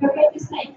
Okay, just like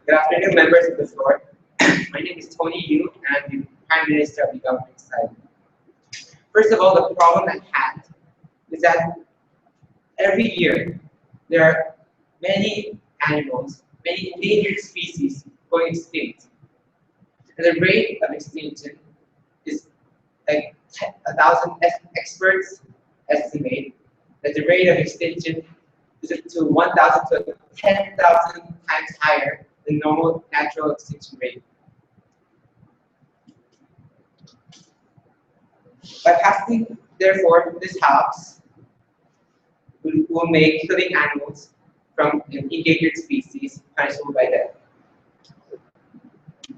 Good afternoon, members of the floor. My name is Tony Yu, and I'm the Prime Minister of the Government side. First of all, the problem at hand is that every year there are many animals, many endangered species going extinct. And the rate of extinction is like 1,000 experts estimate that the rate of extinction is up to 1,000 to 10,000 times higher than normal natural extinction rate. By passing, therefore, this House will make killing animals from an endangered species punishable by death.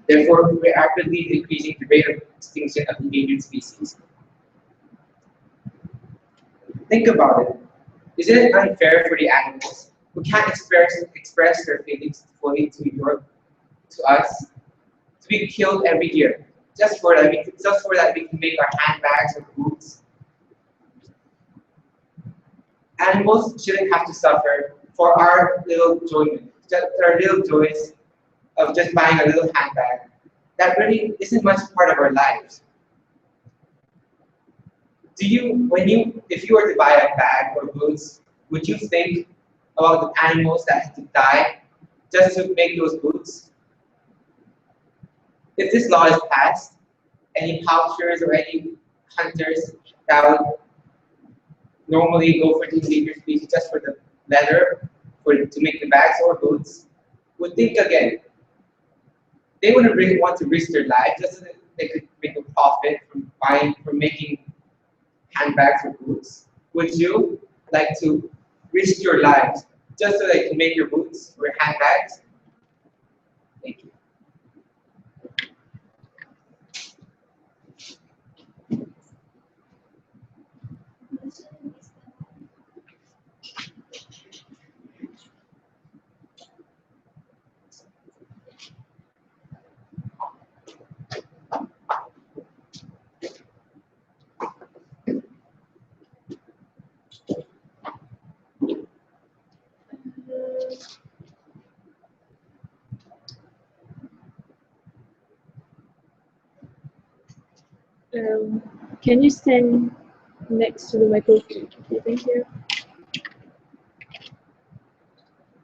Therefore, we are rapidly decreasing the rate of extinction of endangered species. Think about it. Isn't it unfair for the animals who can't express their feelings fully to us to be killed every year just for that we can make our handbags or boots? Animals shouldn't have to suffer for our little joys of just buying a little handbag. That really isn't much part of our lives. If you were to buy a bag or boots, would you think about the animals that had to die just to make those boots? If this law is passed, any poachers or any hunters that would normally go for the endangered species just for the leather, to make the bags or boots, would think again. They wouldn't really want to risk their lives just so that they could make a profit from making handbags or boots. Would you like to risk your lives just so that you can make your boots or handbags? Thank you. Can you stand next to the microphone? Okay, thank you.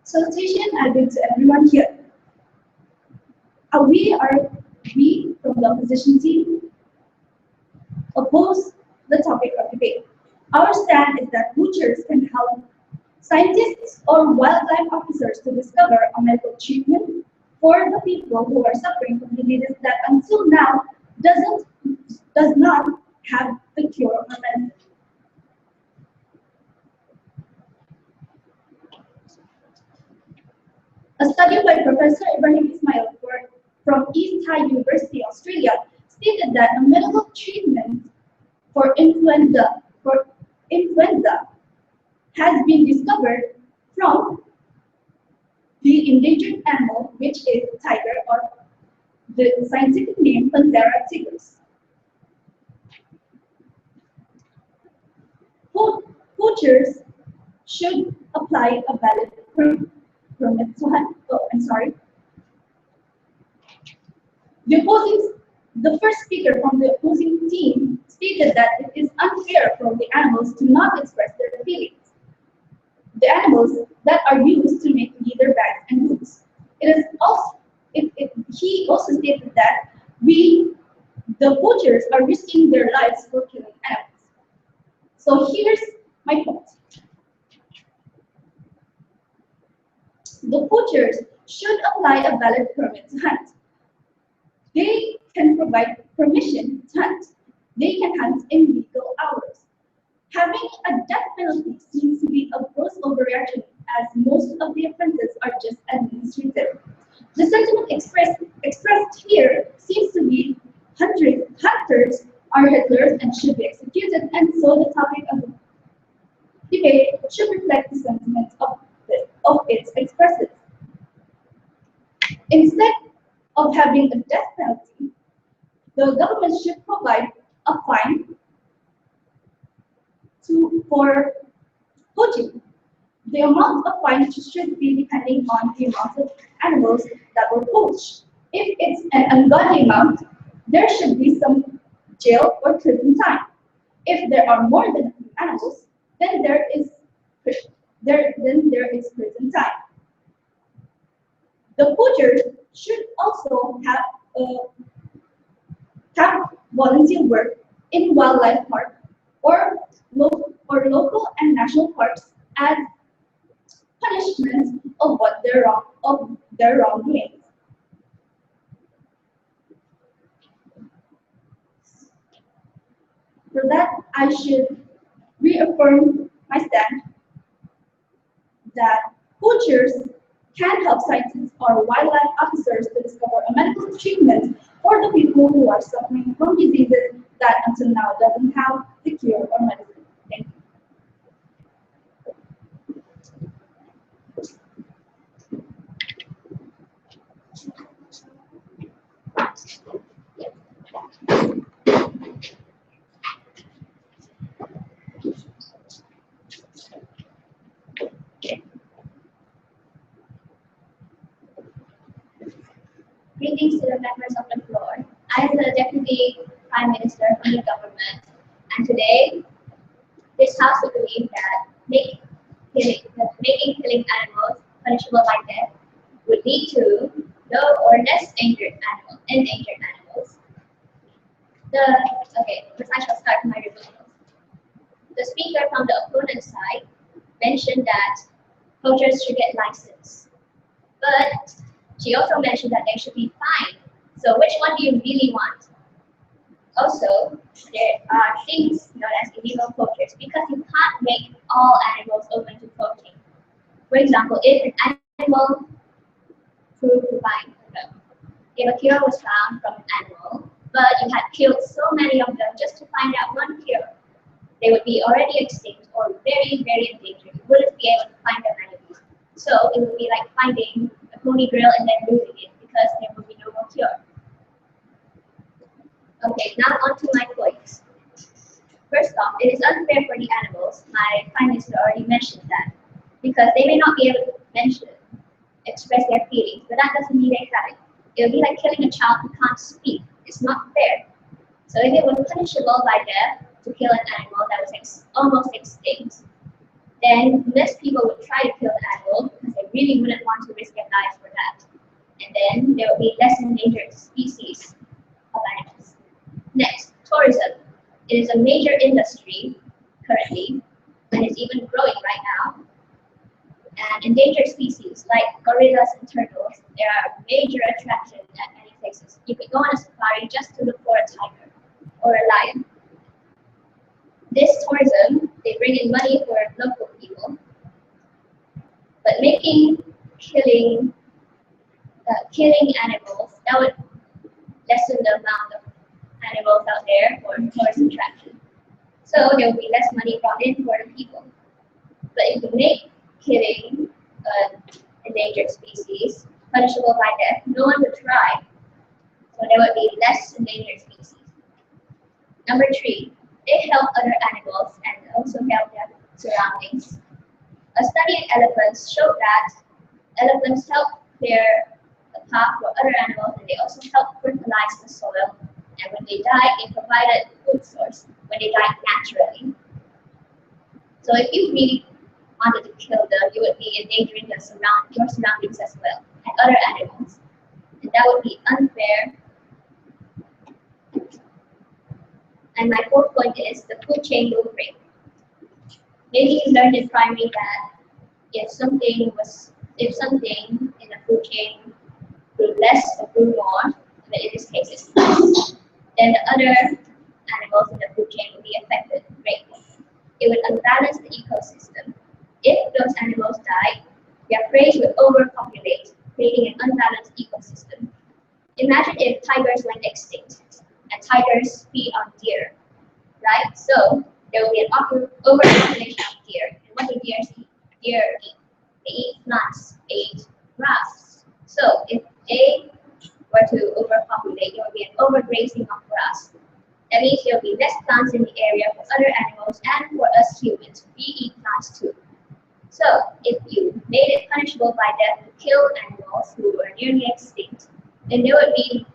Salutation and good to everyone here. We from the opposition team oppose the topic of debate. Our stand is that butchers can help scientists or wildlife officers to discover a medical treatment for the people who are suffering from diseases that until now does not have the cure or medicine. A study by Professor Ibrahim Ismail from East Thai University, Australia, stated that a medical treatment for influenza has been discovered from the endangered animal, which is tiger, or the scientific name Panthera tigris. Poachers should apply a valid permit to hunt. Oh, I'm sorry. The first speaker from the opposing team stated that it is unfair for the animals to not express their feelings. The animals that are used to make leather bags and boots. He also stated that the poachers are risking their lives for killing animals. So here's my point. The poachers should apply a valid permit to hunt. They can provide permission to hunt. They can hunt in legal hours. Having a death penalty seems to be a gross overreaction, as most of the offenses are just administrative. The sentiment expressed here seems to be hunters are Hitlers and should be executed, and so the topic of the debate should reflect the sentiment of its expressors. Instead of having a death penalty, the government should provide a fine for poaching. The amount of fine should be depending on the amount of animals that were poached. If it's an ungodly amount, there should be some jail or prison time. If there are more than a few animals, then there is prison time. The poachers should also have volunteer work in wildlife park or local and national parks as punishment of their wrongdoings. For that, I should reaffirm my stand that poachers can help scientists or wildlife officers to discover a medical treatment for the people who are suffering from diseases that until now doesn't have the cure or medicine. Thank you. Greetings to the members of the floor. I am the Deputy Prime Minister from the government, and today this House will believe that making killing animals punishable by death would lead to no or less endangered animals. First I shall start with my rebuttals. The speaker from the opponent side mentioned that poachers should get license, but she also mentioned that they should be fined. So which one do you really want? Also, there are things known as illegal poachers because you can't make all animals open to poaching. For example, if an animal proved fine, if a cure was found from an animal, but you had killed so many of them just to find out one cure, they would be already extinct or very, very endangered. You wouldn't be able to find them anymore. So it would be like finding a holy grail and then losing it because there will be no more cure. Okay, now on to my points. First off, it is unfair for the animals. My Prime Minister already mentioned that because they may not be able to express their feelings, but that doesn't mean they have it. It would be like killing a child who can't speak. It's not fair. So if it was punishable by death to kill an animal that was almost extinct, then less people would try to kill the animal because they really wouldn't want to risk their lives for that. And then there would be less endangered species of animals. Next, tourism. It is a major industry currently, and it's even growing right now. And endangered species like gorillas and turtles, they are a major attraction at many places. You could go on a safari just to look for a tiger or a lion. This tourism, they bring in money for local people, but killing animals, that would lessen the amount of animals out there for tourist attraction. So there will be less money brought in for the people. But if you make killing an endangered species punishable by death, no one would try. So there would be less endangered species. Number 3, they help other animals and also help their surroundings. A study in elephants showed that elephants help clear the path for other animals and they also help fertilize the soil. And when they die, it provided food source when they died naturally. So if you really wanted to kill them, you would be endangering your surroundings as well, and other animals. And that would be unfair. And my 4th point is the food chain will break. Maybe you learned in primary that if something in the food chain grew less or grew more, but in this case it's less, then the other animals in the food chain will be affected greatly. It would unbalance the ecosystem. If those animals die, their prey would overpopulate, creating an unbalanced ecosystem. Imagine if tigers went extinct, and tigers feed on deer, right? So there will be an overpopulation of deer. And what do deer eat? Deer eat. They eat plants, they eat grass. So if they were to overpopulate, there will be an overgrazing of grass. That means there will be less plants in the area for other animals and for us humans. We eat plants too. So, if you made it punishable by death to kill animals who were nearly extinct, then there would be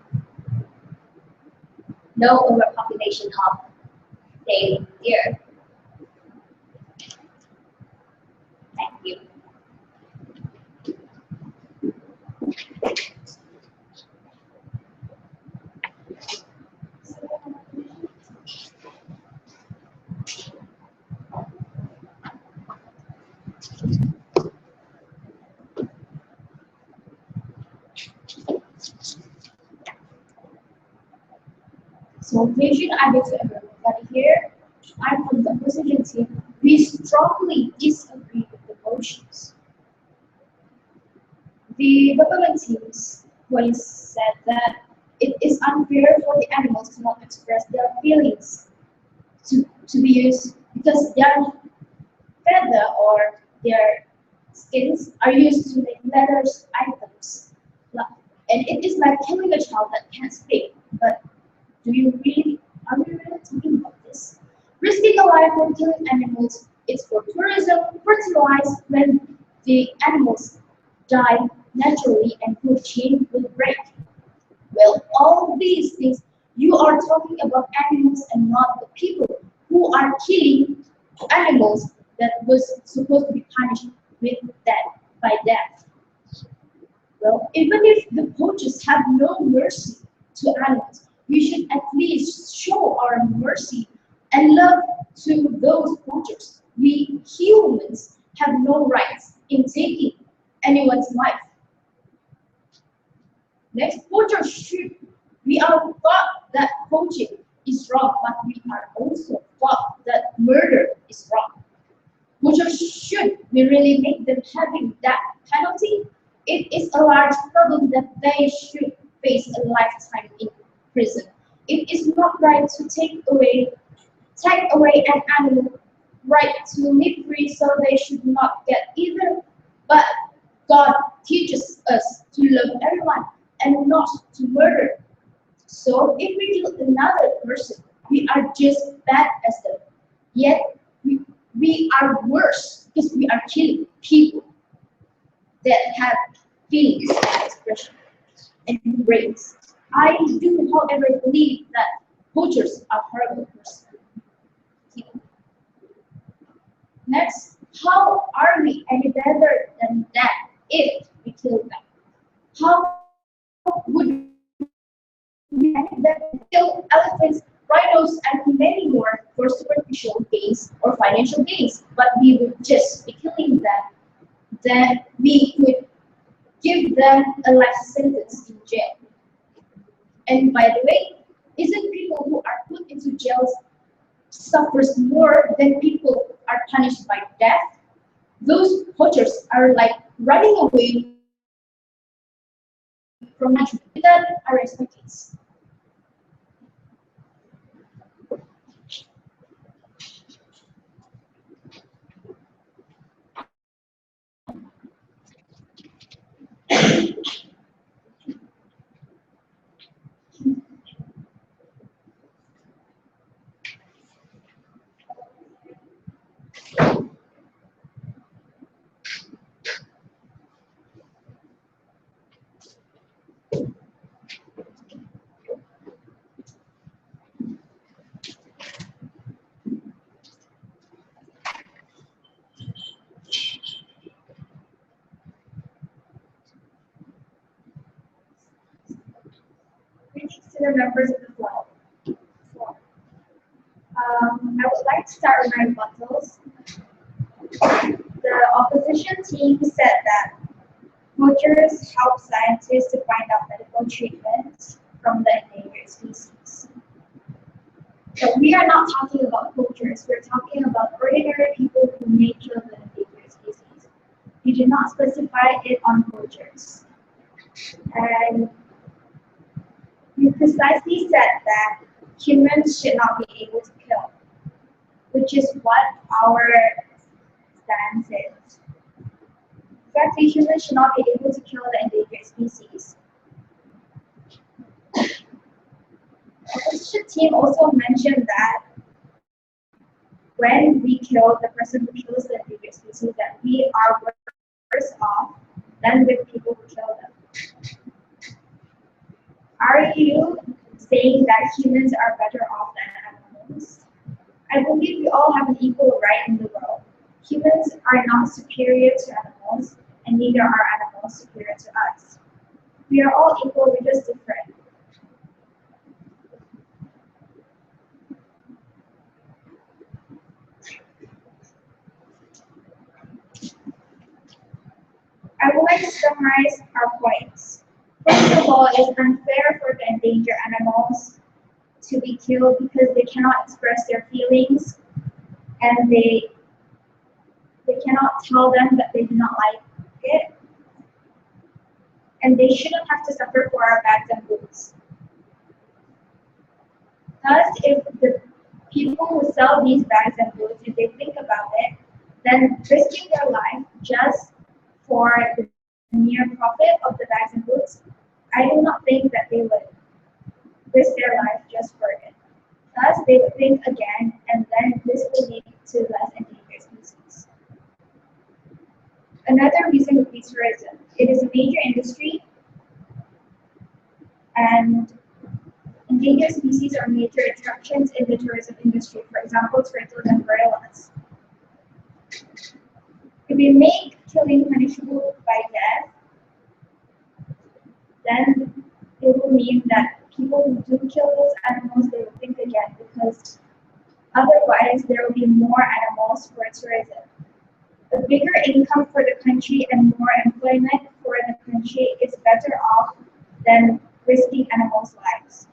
no overpopulation of, say, deer. Thank you. So vision I beg to everyone, but here I'm from the opposition team. We strongly disagree with the motions. The government teams once said that it is unfair for the animals to not express their feelings to be used because their feather or their skins are used to make leather items. And it is like killing a child that can't speak. But are we really talking about this? Risking a life for killing animals is for tourism, fertilized when the animals die naturally and food chain will break. Well, all these things, you are talking about animals and not the people who are killing animals that was supposed to be punished with death by death. Well, even if the poachers have no mercy to animals, we should at least show our mercy and love to those poachers. We humans have no rights in taking anyone's life. Next, poachers should. We are taught that poaching is wrong, but we are also taught that murder is wrong. Poachers should we really make them having that penalty? It is a large problem that they should face a lifetime in prison. It is not right to take away an animal right to live free, so they should not get either. But God teaches us to love everyone and not to murder. So if we kill another person, we are just bad as them. Yet we are worse because we are killing people that have feelings and expression and brains. I do, however, believe that poachers are horrible people. Next, how are we any better than that if we kill them? How would we any better than kill elephants, rhinos, and many more for superficial gains or financial gains? But we would just be killing them. Then we could give them a life sentence in jail. And by the way, isn't people who are put into jails suffers more than people are punished by death? Those poachers are like running away from punishment without arrest case. Greetings to the members of the floor. I would like to start with my rebuttals. The opposition team said that poachers help scientists to find out medical treatments from the endangered species. So we are not talking about poachers, we're talking about ordinary people who may kill the endangered species. We did not specify it on poachers. And we precisely said that humans should not be able to kill, which is what our stance is. Exactly, humans should not be able to kill the endangered species. The opposition team also mentioned that when we kill the person who kills the endangered species, that we are worse off than the people who kill them. Are you saying that humans are better off than animals? I believe we all have an equal right in the world. Humans are not superior to animals, and neither are animals superior to us. We are all equal, we're just different. I would like to summarize our points. First of all, it is unfair for the endangered animals to be killed because they cannot express their feelings and they cannot tell them that they do not like it. And they shouldn't have to suffer for our bags and boots. Thus, if the people who sell these bags and boots, if they think about it, then risking their life just for the mere profit of the bags and boots, I do not think that they would risk their life just for it. Thus, they would think again, and then this will lead to less endangered species. Another reason would be tourism. It is a major industry, and endangered species are major attractions in the tourism industry. For example, turtles and gorillas. If we make killing punishable by death, then it will mean that people who do kill those animals, they will think again, because otherwise there will be more animals for tourism. A bigger income for the country and more employment for the country is better off than risking animals' lives.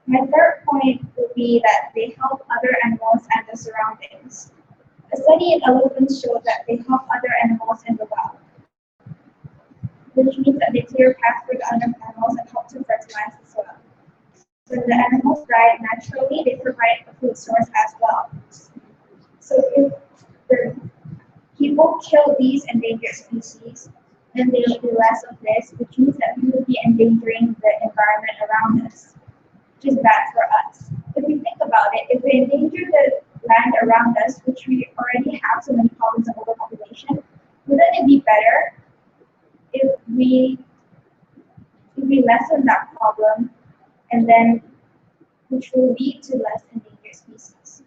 My third point would be that they help other animals and the surroundings. A study in elephants showed that they help other animals in the wild, which means that they clear paths for the other animals and help to fertilize the soil. When the animals die naturally, they provide a food source as well. So if the people kill these endangered species, then there will be less of this, which means that we will be endangering the environment around us, which is bad for us. If we think about it, if we endanger the land around us, which we already have so many problems of overpopulation, wouldn't it be better if we lessen that problem, and then which will lead to less endangered species?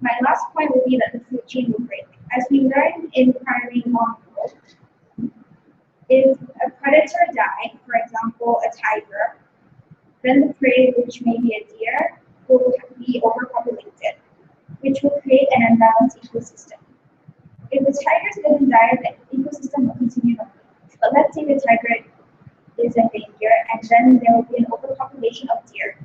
My last point would be that the food chain will break. As we learned in primary long ago, if a predator died, for example, a tiger, then the prey, which may be a deer, will be overpopulated, which will create an imbalanced ecosystem. If the tigers didn't die, the ecosystem will continue normal. But let's say the tiger is in danger, and then there will be an overpopulation of deer.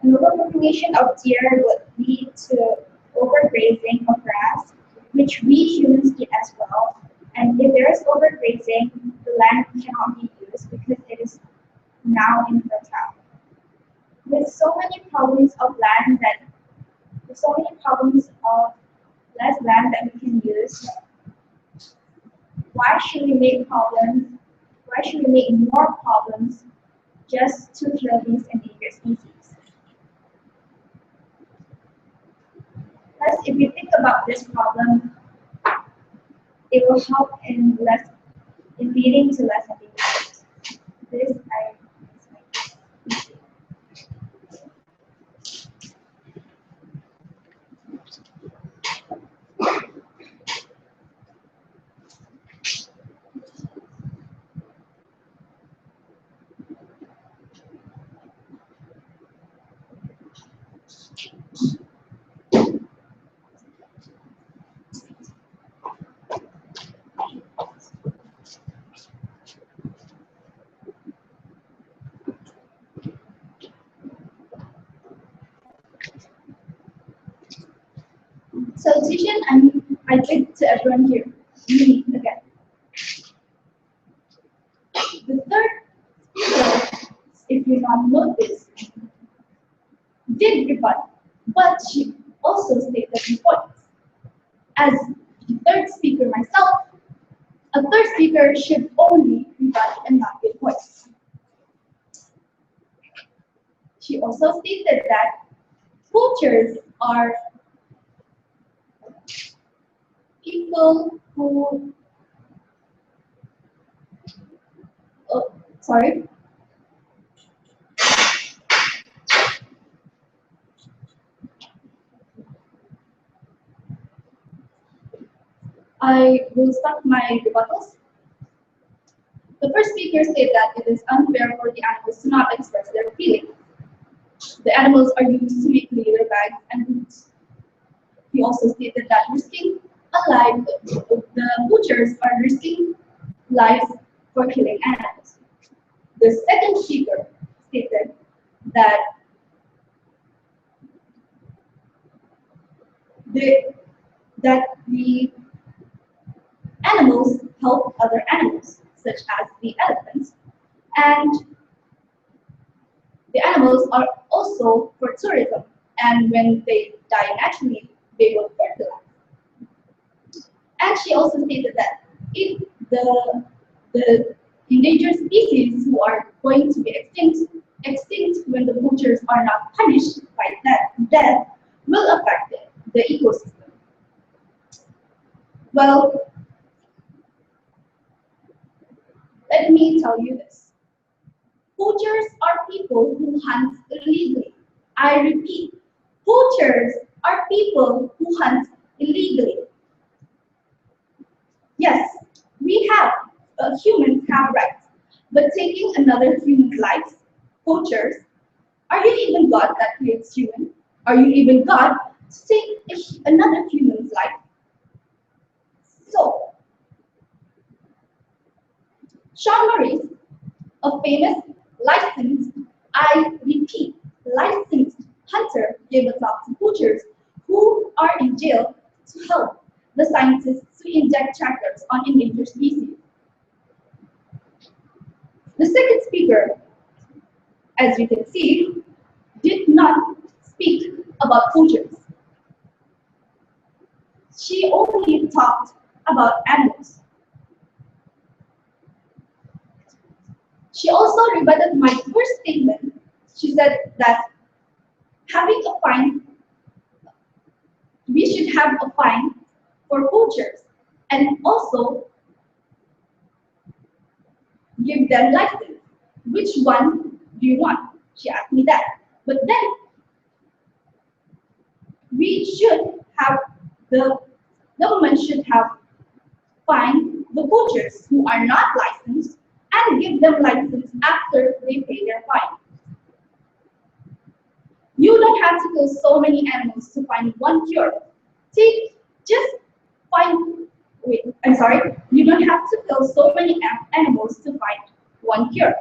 An overpopulation of deer would lead to overgrazing of grass, which we humans eat as well. And if there is overgrazing, the land cannot be used because it is now infertile. With so many problems of less land that we can use, why should we make more problems just to kill these endangered species? Plus, if you think about this problem, it will help in leading to less endangered species. This So, Tishan, I think to everyone here, me again. The third speaker, if you not noticed, did rebut, but she also stated the points. As the third speaker myself, a third speaker should only rebut and not give points. She also stated that poachers are people who, oh, sorry, I will start my rebuttals. The first speaker said that it is unfair for the animals to not express their feelings. The animals are used to make leather bags and boots. He also stated that the butchers are risking lives for killing animals. The second speaker stated that the, that the animals help other animals, such as the elephants, and the animals are also for tourism, and when they die naturally, they will fertilize. And she also stated that if the endangered species who are going to be extinct when the butchers are not punished by death will affect the ecosystem. Well, let me tell you this. Poachers are people who hunt illegally. I repeat, poachers are people who hunt illegally. Yes, humans have rights, but taking another human's life, poachers, are you even God that creates human? Are you even God to take another human's life? So, Sean Maurice, a famous I repeat, licensed hunter, gave a talk to poachers who are in jail to help the scientists to inject trackers on endangered species. The second speaker, as you can see, did not speak about poachers. She only talked about animals. She also rebutted my first statement. She said that we should have a fine for poachers and also give them license. Which one do you want? She asked me that. But then the government should have fined the poachers who are not licensed and give them license after they pay their fine. You don't have to kill so many animals to find one cure. You don't have to kill so many animals to find one cure.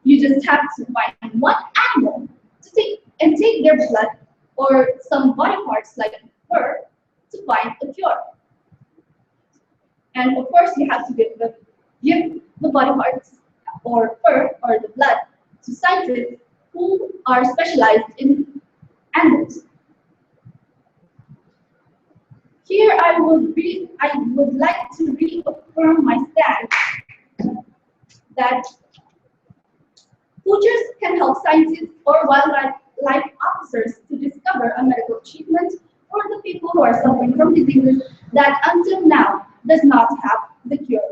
You just have to find one animal to take their blood or some body parts like fur to find a cure. And of course, you have to give the body parts or fur or the blood to scientists who are specialized in animals. Here I would like to reaffirm my stand that poachers can help scientists or wildlife officers to discover a medical treatment for the people who are suffering from diseases that until now does not have the cure.